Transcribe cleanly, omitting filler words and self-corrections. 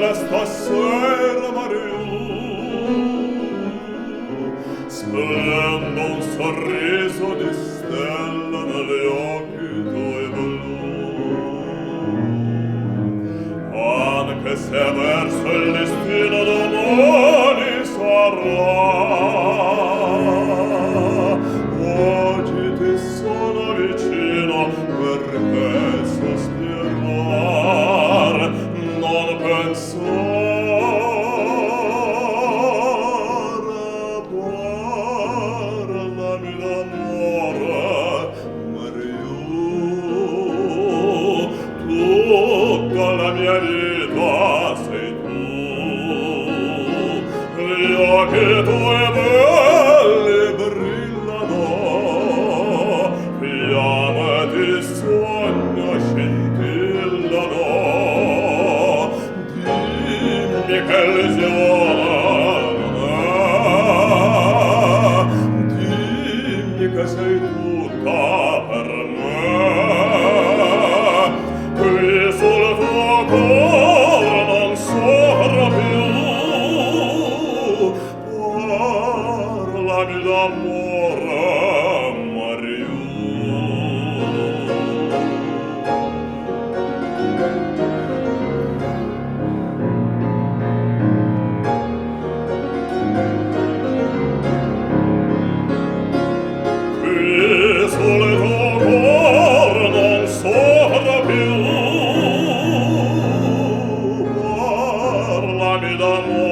bella stasera, Mariù, splendo un sorriso di stella negli occhi tuoi blu, anche se verso il destino domani sarà, oggi ti sono vicino perché sospirar non pensare, parlami d'amore, Mariù, tutta la mia vita sei tu, gli occhi tuoi belli brillano, fiamme di sogno scintillano, dimmi che illusione, dimmi che sei tutta per me, qui sul tuo cuore non soffro più, parlami d'amore, Mariù. Qui sul tuo cuore non soffro più, parlami d'amore.